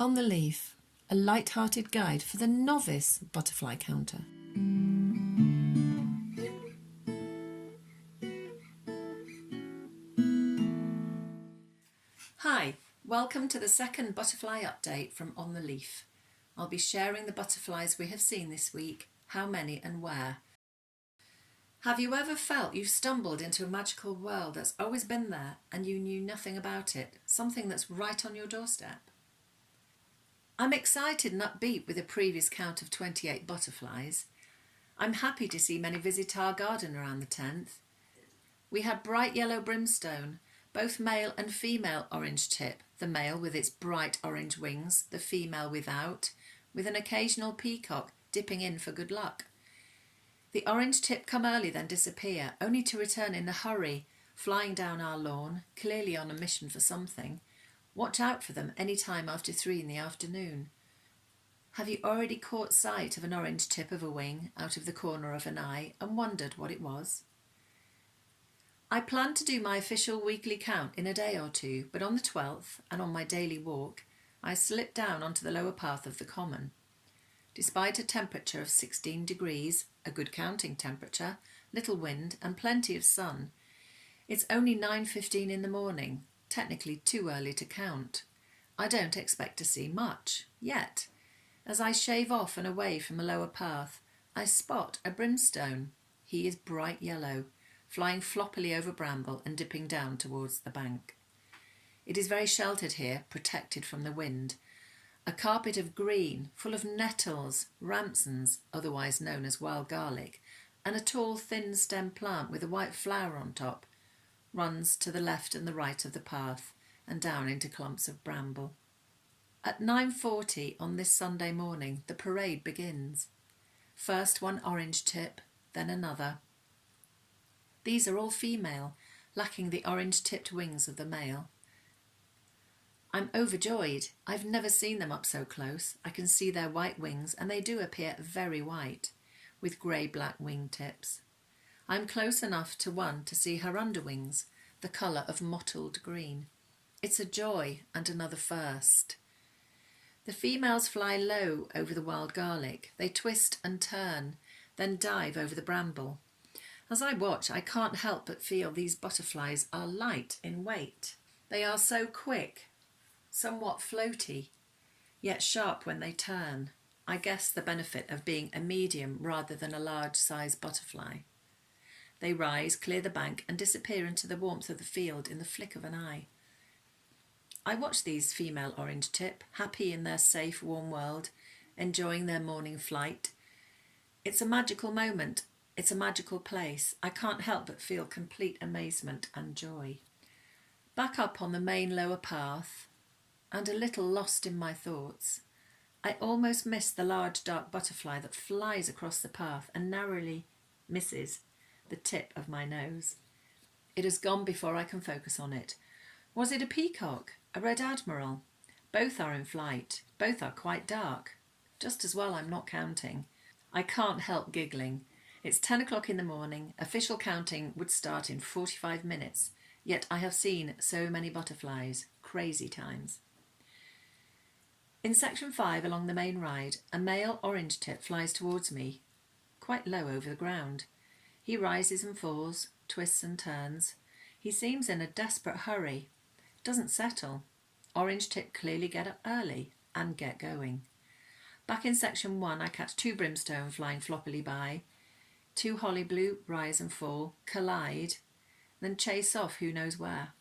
On the Leaf, a light-hearted guide for the novice butterfly counter. Hi, welcome to the second butterfly update from On the Leaf. I'll be sharing the butterflies we have seen this week, how many and where. Have you ever felt you've stumbled into a magical world that's always been there and you knew nothing about it, something that's right on your doorstep? I'm excited and upbeat with a previous count of 28 butterflies. I'm happy to see many visit our garden around the 10th. We had bright yellow brimstone, both male and female orange tip, the male with its bright orange wings, the female without, with an occasional peacock dipping in for good luck. The orange tip come early then disappear, only to return in a hurry, flying down our lawn, clearly on a mission for something. Watch out for them any time after 3 in the afternoon. Have you already caught sight of an orange tip of a wing out of the corner of an eye and wondered what it was? I plan to do my official weekly count in a day or two, but on the 12th and on my daily walk, I slipped down onto the lower path of the common. Despite a temperature of 16 degrees, a good counting temperature, little wind and plenty of sun, it's only 9:15 in the morning, technically too early to count. I don't expect to see much, yet. As I shave off and away from a lower path, I spot a brimstone. He is bright yellow, flying floppily over bramble and dipping down towards the bank. It is very sheltered here, protected from the wind. A carpet of green, full of nettles, ramsons, otherwise known as wild garlic, and a tall thin stem plant with a white flower on top, runs to the left and the right of the path and down into clumps of bramble. At 9:40 on this Sunday morning, the parade begins. First one orange tip, then another. These are all female, lacking the orange-tipped wings of the male. I'm overjoyed. I've never seen them up so close. I can see their white wings and they do appear very white, with grey-black wingtips. I'm close enough to one to see her underwings, the colour of mottled green. It's a joy and another first. The females fly low over the wild garlic. They twist and turn, then dive over the bramble. As I watch, I can't help but feel these butterflies are light in weight. They are so quick, somewhat floaty, yet sharp when they turn. I guess the benefit of being a medium rather than a large-size butterfly. They rise, clear the bank and disappear into the warmth of the field in the flick of an eye. I watch these female orange tip, happy in their safe, warm world, enjoying their morning flight. It's a magical moment. It's a magical place. I can't help but feel complete amazement and joy. Back up on the main lower path, and a little lost in my thoughts, I almost miss the large dark butterfly that flies across the path and narrowly misses the tip of my nose. It has gone before I can focus on it. Was it a peacock? A red admiral? Both are in flight. Both are quite dark. Just as well I'm not counting. I can't help giggling. It's 10 o'clock in the morning. Official counting would start in 45 minutes. Yet I have seen so many butterflies. Crazy times. In section 5 along the main ride, a male orange tip flies towards me, quite low over the ground. He rises and falls, twists and turns. He seems in a desperate hurry. Doesn't settle. Orange tip clearly get up early and get going. Back in section 1 I catch 2 brimstone flying floppily by. 2 holly blue rise and fall, collide, then chase off who knows where.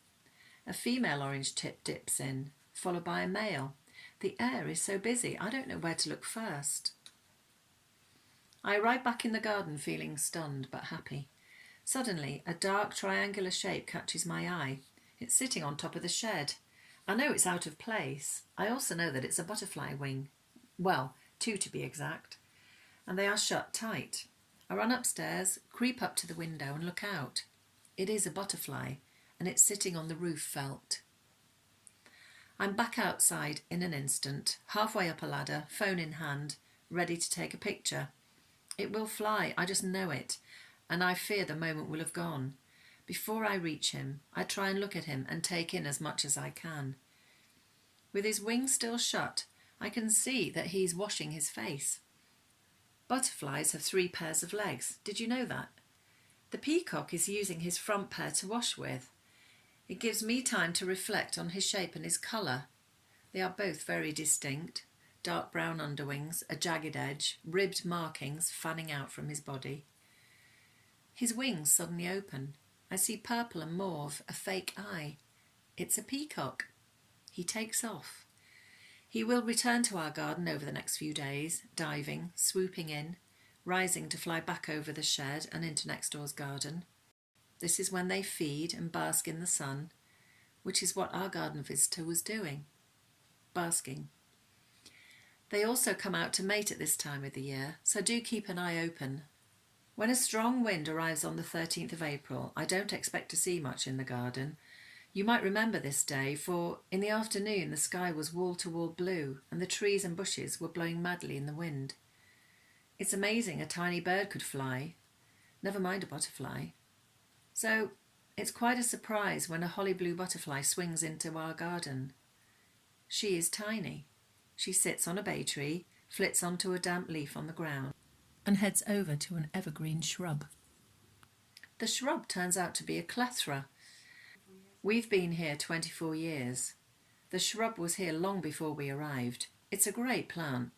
A female orange tip dips in, followed by a male. The air is so busy I don't know where to look first. I arrive back in the garden feeling stunned but happy. Suddenly, a dark triangular shape catches my eye. It's sitting on top of the shed. I know it's out of place. I also know that it's a butterfly wing. Well, 2 to be exact. And they are shut tight. I run upstairs, creep up to the window and look out. It is a butterfly, and it's sitting on the roof felt. I'm back outside in an instant, halfway up a ladder, phone in hand, ready to take a picture. It will fly, I just know it, and I fear the moment will have gone. Before I reach him, I try and look at him and take in as much as I can. With his wings still shut, I can see that he's washing his face. Butterflies have 3 pairs of legs. Did you know that? The peacock is using his front pair to wash with. It gives me time to reflect on his shape and his colour. They are both very distinct. Dark brown underwings, a jagged edge, ribbed markings fanning out from his body. His wings suddenly open. I see purple and mauve, a fake eye. It's a peacock. He takes off. He will return to our garden over the next few days, diving, swooping in, rising to fly back over the shed and into next door's garden. This is when they feed and bask in the sun, which is what our garden visitor was doing, basking. They also come out to mate at this time of the year, so do keep an eye open. When a strong wind arrives on the 13th of April, I don't expect to see much in the garden. You might remember this day, for in the afternoon the sky was wall-to-wall blue and the trees and bushes were blowing madly in the wind. It's amazing a tiny bird could fly, never mind a butterfly. So it's quite a surprise when a holly blue butterfly swings into our garden. She is tiny. She sits on a bay tree, flits onto a damp leaf on the ground, and heads over to an evergreen shrub. The shrub turns out to be a clethra. We've been here 24 years. The shrub was here long before we arrived. It's a great plant.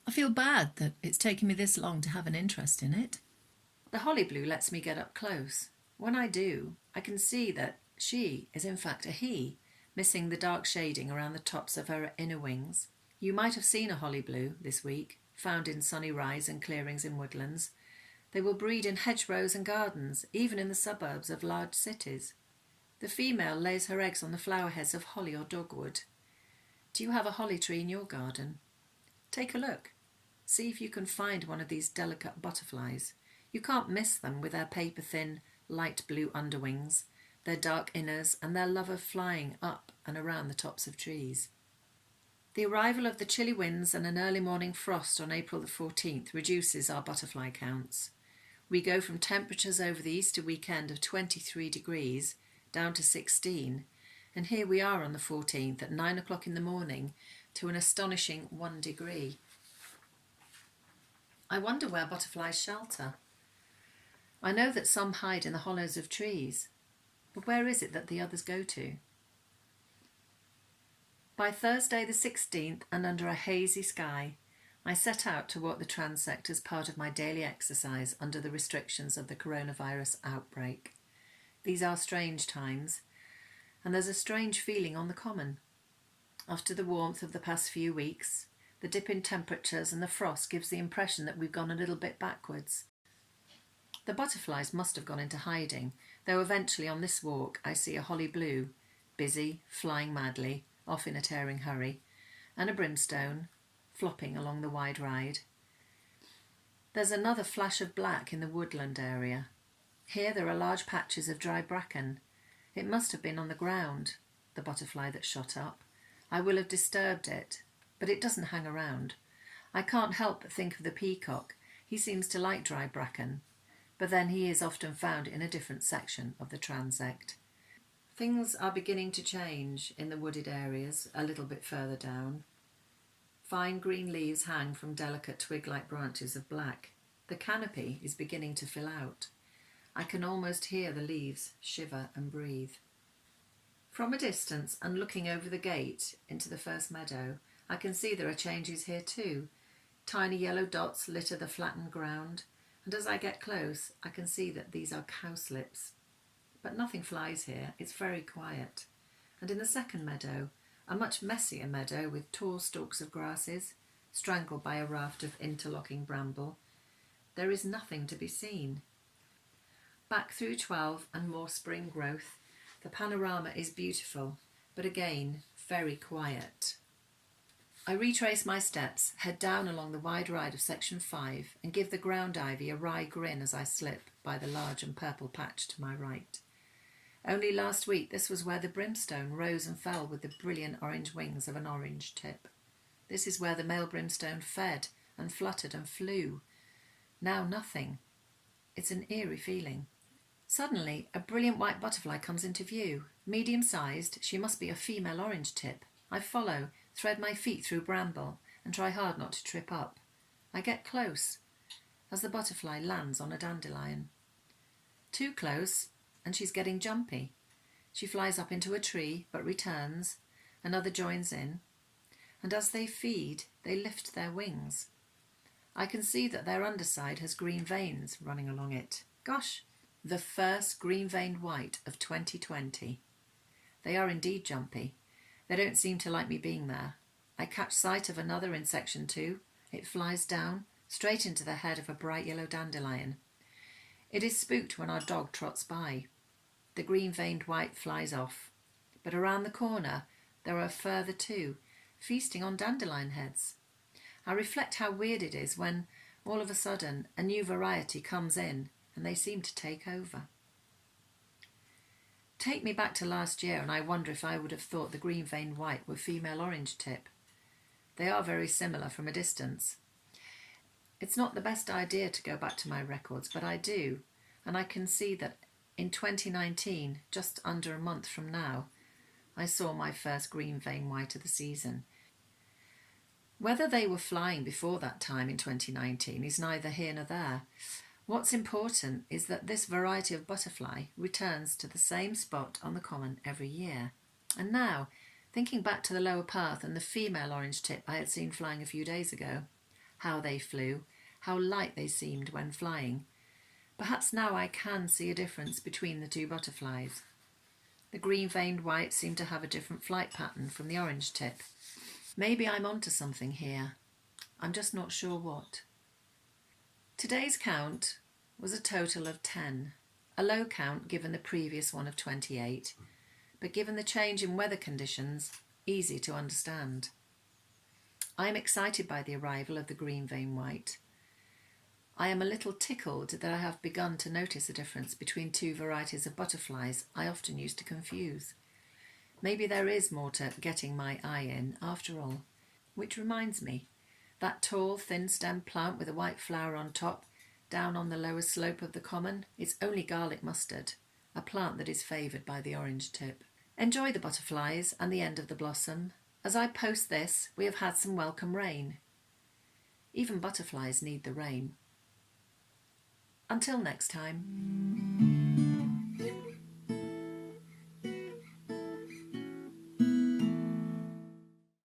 I feel bad that it's taken me this long to have an interest in it. The holly blue lets me get up close. When I do, I can see that she is in fact a he, missing the dark shading around the tops of her inner wings. You might have seen a holly blue this week, found in sunny rise and clearings in woodlands. They will breed in hedgerows and gardens, even in the suburbs of large cities. The female lays her eggs on the flower heads of holly or dogwood. Do you have a holly tree in your garden? Take a look. See if you can find one of these delicate butterflies. You can't miss them with their paper-thin, light blue underwings, their dark inners, and their love of flying up and around the tops of trees. The arrival of the chilly winds and an early morning frost on April the 14th reduces our butterfly counts. We go from temperatures over the Easter weekend of 23 degrees down to 16, and here we are on the 14th at 9 o'clock in the morning to an astonishing 1 degree. I wonder where butterflies shelter. I know that some hide in the hollows of trees, but where is it that the others go to? By Thursday the 16th, and under a hazy sky, I set out to walk the transect as part of my daily exercise under the restrictions of the coronavirus outbreak. These are strange times, and there's a strange feeling on the common. After the warmth of the past few weeks, the dip in temperatures and the frost gives the impression that we've gone a little bit backwards. The butterflies must have gone into hiding, though eventually on this walk I see a holly blue, busy, flying madly, off in a tearing hurry, and a brimstone, flopping along the wide ride. There's another flash of black in the woodland area. Here there are large patches of dry bracken. It must have been on the ground, the butterfly that shot up. I will have disturbed it, but it doesn't hang around. I can't help but think of the peacock. He seems to like dry bracken, but then he is often found in a different section of the transect. Things are beginning to change in the wooded areas a little bit further down. Fine green leaves hang from delicate twig-like branches of black. The canopy is beginning to fill out. I can almost hear the leaves shiver and breathe. From a distance and looking over the gate into the first meadow, I can see there are changes here too. Tiny yellow dots litter the flattened ground, and as I get close, I can see that these are cowslips. But nothing flies here, it's very quiet. And in the second meadow, a much messier meadow with tall stalks of grasses, strangled by a raft of interlocking bramble, there is nothing to be seen. Back through 12 and more spring growth, the panorama is beautiful, but again, very quiet. I retrace my steps, head down along the wide ride of section 5 and give the ground ivy a wry grin as I slip by the large and purple patch to my right. Only last week this was where the brimstone rose and fell with the brilliant orange wings of an orange tip. This is where the male brimstone fed and fluttered and flew. Now nothing. It's an eerie feeling. Suddenly, a brilliant white butterfly comes into view. Medium-sized, she must be a female orange tip. I follow, thread my feet through bramble and try hard not to trip up. I get close as the butterfly lands on a dandelion. Too close, and she's getting jumpy. She flies up into a tree but returns, another joins in, and as they feed, they lift their wings. I can see that their underside has green veins running along it. Gosh, the first green-veined white of 2020. They are indeed jumpy. They don't seem to like me being there. I catch sight of another in section 2. It flies down, straight into the head of a bright yellow dandelion. It is spooked when our dog trots by. The green-veined white flies off. But around the corner there are a further 2, feasting on dandelion heads. I reflect how weird it is when, all of a sudden, a new variety comes in and they seem to take over. Take me back to last year and I wonder if I would have thought the green-veined white were female orange tip. They are very similar from a distance. It's not the best idea to go back to my records, but I do, and I can see that in 2019, just under a month from now, I saw my first green-veined white of the season. Whether they were flying before that time in 2019 is neither here nor there. What's important is that this variety of butterfly returns to the same spot on the common every year. And now, thinking back to the lower path and the female orange tip I had seen flying a few days ago, how they flew, how light they seemed when flying, perhaps now I can see a difference between the 2 butterflies. The green-veined white seemed to have a different flight pattern from the orange tip. Maybe I'm onto something here. I'm just not sure what. Today's count was a total of 10, a low count given the previous one of 28, but given the change in weather conditions, easy to understand. I am excited by the arrival of the green-veined white. I am a little tickled that I have begun to notice a difference between 2 varieties of butterflies I often used to confuse. Maybe there is more to getting my eye in after all. Which reminds me, that tall, thin-stemmed plant with a white flower on top, down on the lower slope of the common, is only garlic mustard, a plant that is favoured by the orange tip. Enjoy the butterflies and the end of the blossom. As I post this, we have had some welcome rain. Even butterflies need the rain. Until next time.